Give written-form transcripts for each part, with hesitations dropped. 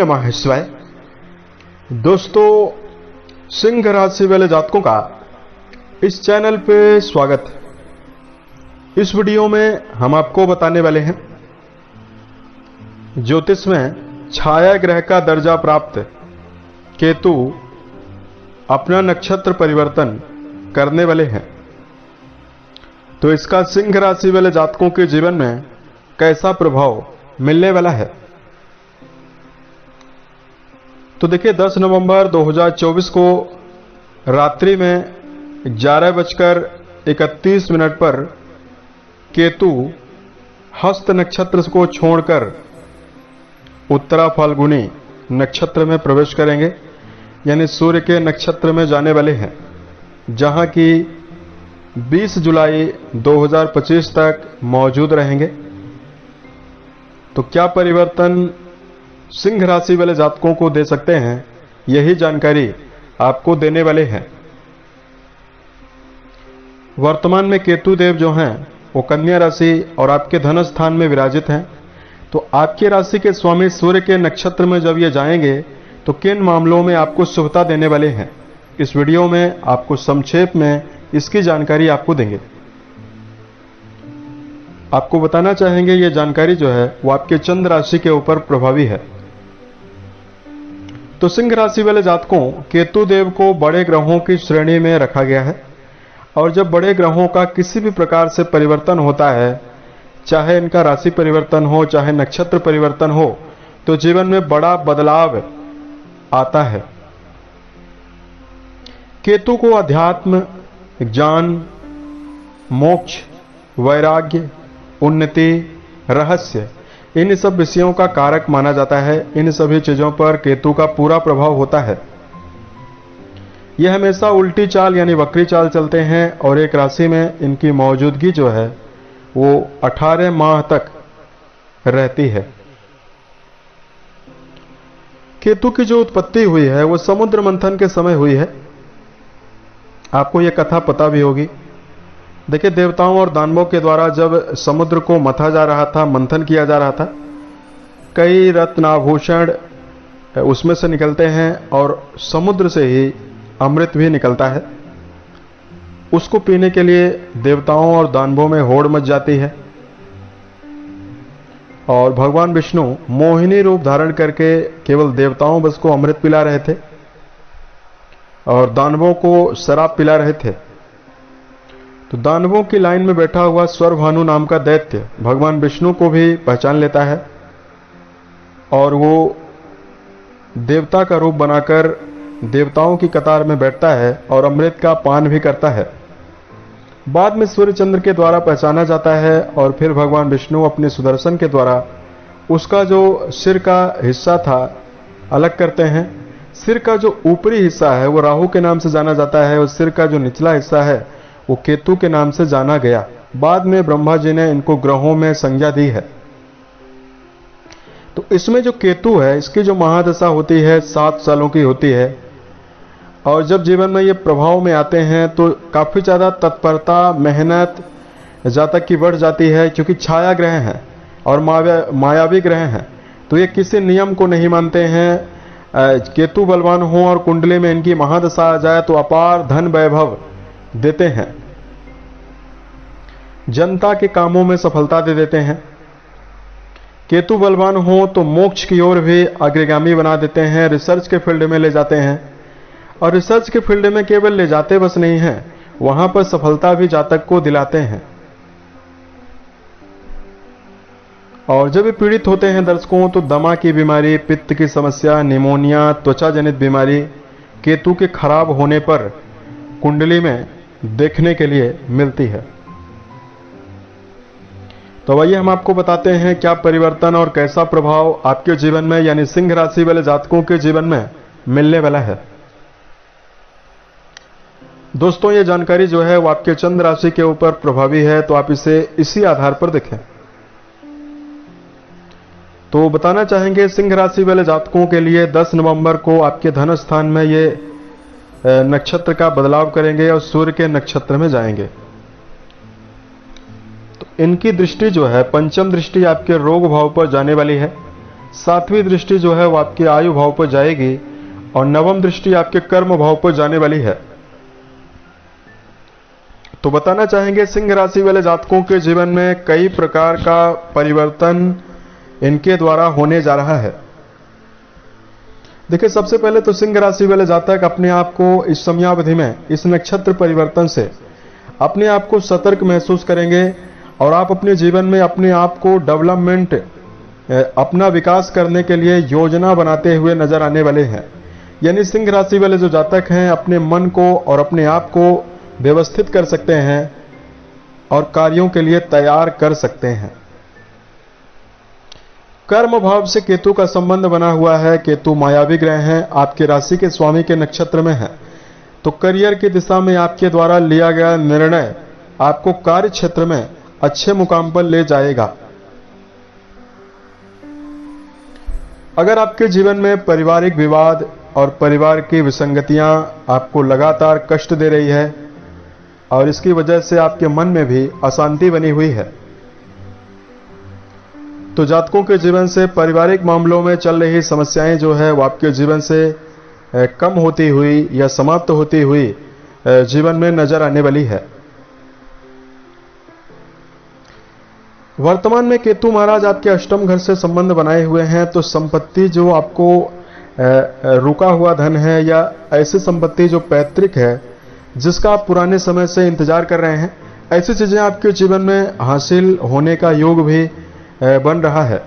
नमः शिवाय। दोस्तों, सिंह राशि वाले जातकों का इस चैनल पे स्वागत है। इस वीडियो में हम आपको बताने वाले हैं ज्योतिष में छाया ग्रह का दर्जा प्राप्त केतु अपना नक्षत्र परिवर्तन करने वाले हैं, तो इसका सिंह राशि वाले जातकों के जीवन में कैसा प्रभाव मिलने वाला है। तो देखिए, 10 नवंबर 2024 को रात्रि में 11:31 पर केतु हस्त नक्षत्र को छोड़कर उत्तरा फाल्गुनी नक्षत्र में प्रवेश करेंगे, यानी सूर्य के नक्षत्र में जाने वाले हैं, जहां की 20 जुलाई 2025 तक मौजूद रहेंगे। तो क्या परिवर्तन सिंह राशि वाले जातकों को दे सकते हैं, यही जानकारी आपको देने वाले हैं। वर्तमान में केतु देव जो हैं वो कन्या राशि और आपके धन स्थान में विराजित हैं। तो आपकी राशि के स्वामी सूर्य के नक्षत्र में जब ये जाएंगे तो किन मामलों में आपको शुभता देने वाले हैं, इस वीडियो में आपको संक्षेप में इसकी जानकारी आपको देंगे। आपको बताना चाहेंगे ये जानकारी जो है वो आपके चंद्र राशि के ऊपर प्रभावी है। तो सिंह राशि वाले जातकों, केतु देव को बड़े ग्रहों की श्रेणी में रखा गया है, और जब बड़े ग्रहों का किसी भी प्रकार से परिवर्तन होता है, चाहे इनका राशि परिवर्तन हो चाहे नक्षत्र परिवर्तन हो, तो जीवन में बड़ा बदलाव आता है। केतु को अध्यात्म, ज्ञान, मोक्ष, वैराग्य, उन्नति, रहस्य, इन सब विषयों का कारक माना जाता है। इन सभी चीजों पर केतु का पूरा प्रभाव होता है। यह हमेशा उल्टी चाल यानी वक्री चाल चलते हैं, और एक राशि में इनकी मौजूदगी जो है वो 18 माह तक रहती है। केतु की जो उत्पत्ति हुई है वो समुद्र मंथन के समय हुई है। आपको यह कथा पता भी होगी। देखिए, देवताओं और दानवों के द्वारा जब समुद्र को मथा जा रहा था, मंथन किया जा रहा था, कई रत्न आभूषण उसमें से निकलते हैं और समुद्र से ही अमृत भी निकलता है। उसको पीने के लिए देवताओं और दानवों में होड़ मच जाती है, और भगवान विष्णु मोहिनी रूप धारण करके केवल देवताओं बस को अमृत पिला रहे थे और दानवों को शराब पिला रहे थे। तो दानवों की लाइन में बैठा हुआ स्वरभानु नाम का दैत्य भगवान विष्णु को भी पहचान लेता है, और वो देवता का रूप बनाकर देवताओं की कतार में बैठता है और अमृत का पान भी करता है। बाद में सूर्य चंद्र के द्वारा पहचाना जाता है, और फिर भगवान विष्णु अपने सुदर्शन के द्वारा उसका जो सिर का हिस्सा था अलग करते हैं। सिर का जो ऊपरी हिस्सा है वो राहु के नाम से जाना जाता है, और सिर का जो निचला हिस्सा है वो केतु के नाम से जाना गया। बाद में ब्रह्मा जी ने इनको ग्रहों में संज्ञा दी है। तो इसमें जो केतु है, इसकी जो महादशा होती है 7 सालों की होती है, और जब जीवन में ये प्रभाव में आते हैं तो काफी ज्यादा तत्परता, मेहनत जातक की बढ़ जाती है, क्योंकि छाया ग्रह हैं और मायावी ग्रह हैं। तो ये किसी नियम को नहीं मानते हैं। केतु बलवान हो और कुंडली में इनकी महादशा आ जाए तो अपार धन वैभव देते हैं, जनता के कामों में सफलता दे देते हैं। केतु बलवान हो तो मोक्ष की ओर भी अग्रगामी बना देते हैं, रिसर्च के फील्ड में ले जाते हैं, और रिसर्च के फील्ड में केवल ले जाते बस नहीं हैं, वहां पर सफलता भी जातक को दिलाते हैं। और जब भी पीड़ित होते हैं दर्शकों, तो दमा की बीमारी, पित्त की समस्या, निमोनिया, त्वचा जनित बीमारी केतु के खराब होने पर कुंडली में देखने के लिए मिलती है। तो आइए हम आपको बताते हैं क्या परिवर्तन और कैसा प्रभाव आपके जीवन में यानी सिंह राशि वाले जातकों के जीवन में मिलने वाला है। दोस्तों, ये जानकारी जो है वो आपके चंद्र राशि के ऊपर प्रभावी है, तो आप इसे इसी आधार पर देखें। तो बताना चाहेंगे सिंह राशि वाले जातकों के लिए 10 नवंबर को आपके धन स्थान में ये नक्षत्र का बदलाव करेंगे और सूर्य के नक्षत्र में जाएंगे। तो इनकी दृष्टि जो है पंचम दृष्टि आपके रोग भाव पर जाने वाली है। सातवीं दृष्टि जो है वो आपके आयु भाव पर जाएगी और नवम दृष्टि आपके कर्म भाव पर जाने वाली है। तो बताना चाहेंगे सिंह राशि वाले जातकों के जीवन में कई प्रकार का परिवर्तन इनके द्वारा होने जा रहा है। देखिए, सबसे पहले तो सिंह राशि वाले जातक अपने आप को इस समयावधि में इस नक्षत्र परिवर्तन से अपने आप को सतर्क महसूस करेंगे और आप अपने जीवन में अपने आप को डेवलपमेंट, अपना विकास करने के लिए योजना बनाते हुए नजर आने वाले हैं। यानी सिंह राशि वाले जो जातक हैं अपने मन को और अपने आप को व्यवस्थित कर सकते हैं और कार्यों के लिए तैयार कर सकते हैं। कर्म भाव से केतु का संबंध बना हुआ है। केतु मायावी ग्रह हैं, आपके राशि के स्वामी के नक्षत्र में है। तो करियर की दिशा में आपके द्वारा लिया गया निर्णय आपको कार्य क्षेत्र में अच्छे मुकाम पर ले जाएगा। अगर आपके जीवन में पारिवारिक विवाद और परिवार की विसंगतियां आपको लगातार कष्ट दे रही है और इसकी वजह से आपके मन में भी अशांति बनी हुई है, तो जातकों के जीवन से पारिवारिक मामलों में चल रही समस्याएं जो है वो आपके जीवन से कम होती हुई या समाप्त होती हुई जीवन में नजर आने वाली है। वर्तमान में केतु महाराज आपके अष्टम घर से संबंध बनाए हुए हैं, तो संपत्ति जो आपको रुका हुआ धन है या ऐसी संपत्ति जो पैतृक है जिसका आप पुराने समय से इंतजार कर रहे हैं, ऐसी चीजें आपके जीवन में हासिल होने का योग भी बन रहा है।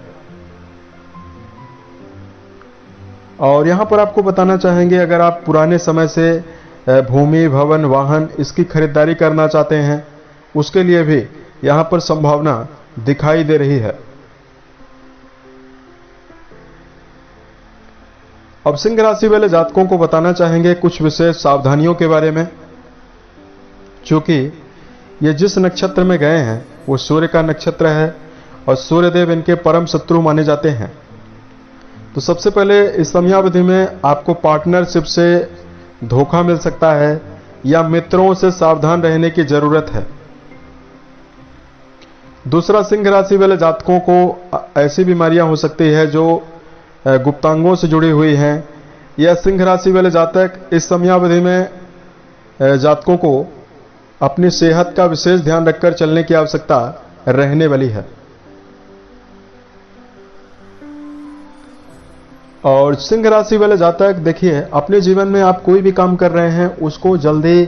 और यहां पर आपको बताना चाहेंगे, अगर आप पुराने समय से भूमि, भवन, वाहन इसकी खरीदारी करना चाहते हैं, उसके लिए भी यहां पर संभावना दिखाई दे रही है। अब सिंह राशि वाले जातकों को बताना चाहेंगे कुछ विशेष सावधानियों के बारे में, क्योंकि ये जिस नक्षत्र में गए हैं वो सूर्य का नक्षत्र है और सूर्यदेव इनके परम शत्रु माने जाते हैं। तो सबसे पहले इस समयावधि में आपको पार्टनरशिप से धोखा मिल सकता है या मित्रों से सावधान रहने की जरूरत है। दूसरा, सिंह राशि वाले जातकों को ऐसी बीमारियां हो सकती है जो गुप्तांगों से जुड़ी हुई हैं, या सिंह राशि वाले जातक इस समयावधि में जातकों को अपनी सेहत का विशेष ध्यान रखकर चलने की आवश्यकता रहने वाली है। और सिंह राशि वाले जातक देखिए, अपने जीवन में आप कोई भी काम कर रहे हैं उसको जल्दी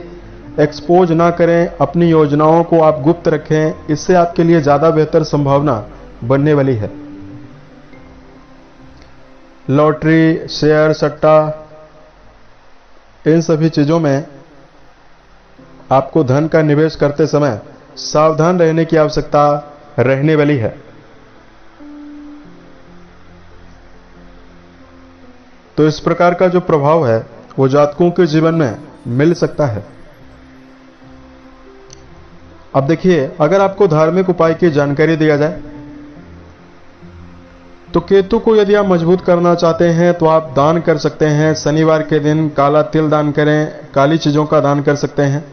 एक्सपोज ना करें, अपनी योजनाओं को आप गुप्त रखें, इससे आपके लिए ज्यादा बेहतर संभावना बनने वाली है। लॉटरी, शेयर, सट्टा, इन सभी चीजों में आपको धन का निवेश करते समय सावधान रहने की आवश्यकता रहने वाली है। तो इस प्रकार का जो प्रभाव है वो जातकों के जीवन में मिल सकता है। अब देखिए, अगर आपको धार्मिक उपाय की जानकारी दिया जाए तो केतु को यदि आप मजबूत करना चाहते हैं तो आप दान कर सकते हैं। शनिवार के दिन काला तिल दान करें, काली चीजों का दान कर सकते हैं।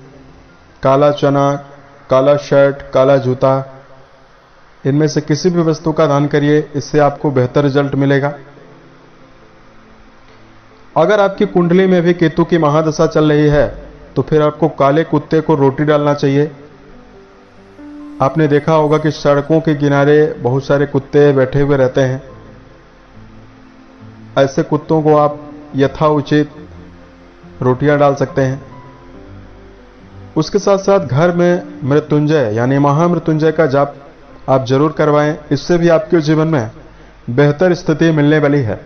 काला चना, काला शर्ट, काला जूता, इनमें से किसी भी वस्तु का दान करिए, इससे आपको बेहतर रिजल्ट मिलेगा। अगर आपकी कुंडली में भी केतु की महादशा चल रही है तो फिर आपको काले कुत्ते को रोटी डालना चाहिए। आपने देखा होगा कि सड़कों के किनारे बहुत सारे कुत्ते बैठे हुए रहते हैं। ऐसे कुत्तों को आप यथाउचित रोटियां डाल सकते हैं। उसके साथ साथ घर में मृत्युंजय यानी महामृत्युंजय का जाप आप जरूर करवाएं, इससे भी आपके जीवन में बेहतर स्थिति मिलने वाली है।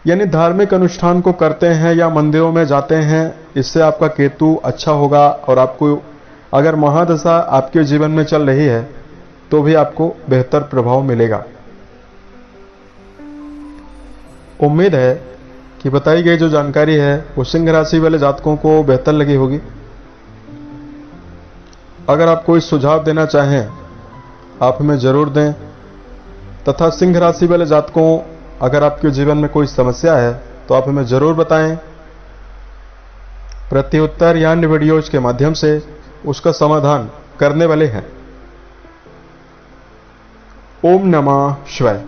यानी धार्मिक अनुष्ठान को करते हैं या मंदिरों में जाते हैं, इससे आपका केतु अच्छा होगा और आपको अगर महादशा आपके जीवन में चल रही है तो भी आपको बेहतर प्रभाव मिलेगा। उम्मीद है कि बताई गई जो जानकारी है वो सिंह राशि वाले जातकों को बेहतर लगी होगी। अगर आप कोई सुझाव देना चाहें आप हमें जरूर दें, तथा सिंह राशि वाले जातकों अगर आपके जीवन में कोई समस्या है तो आप हमें जरूर बताएं। प्रत्युत्तर या अन्य वीडियोज के माध्यम से उसका समाधान करने वाले हैं। ओम नमः शिवाय।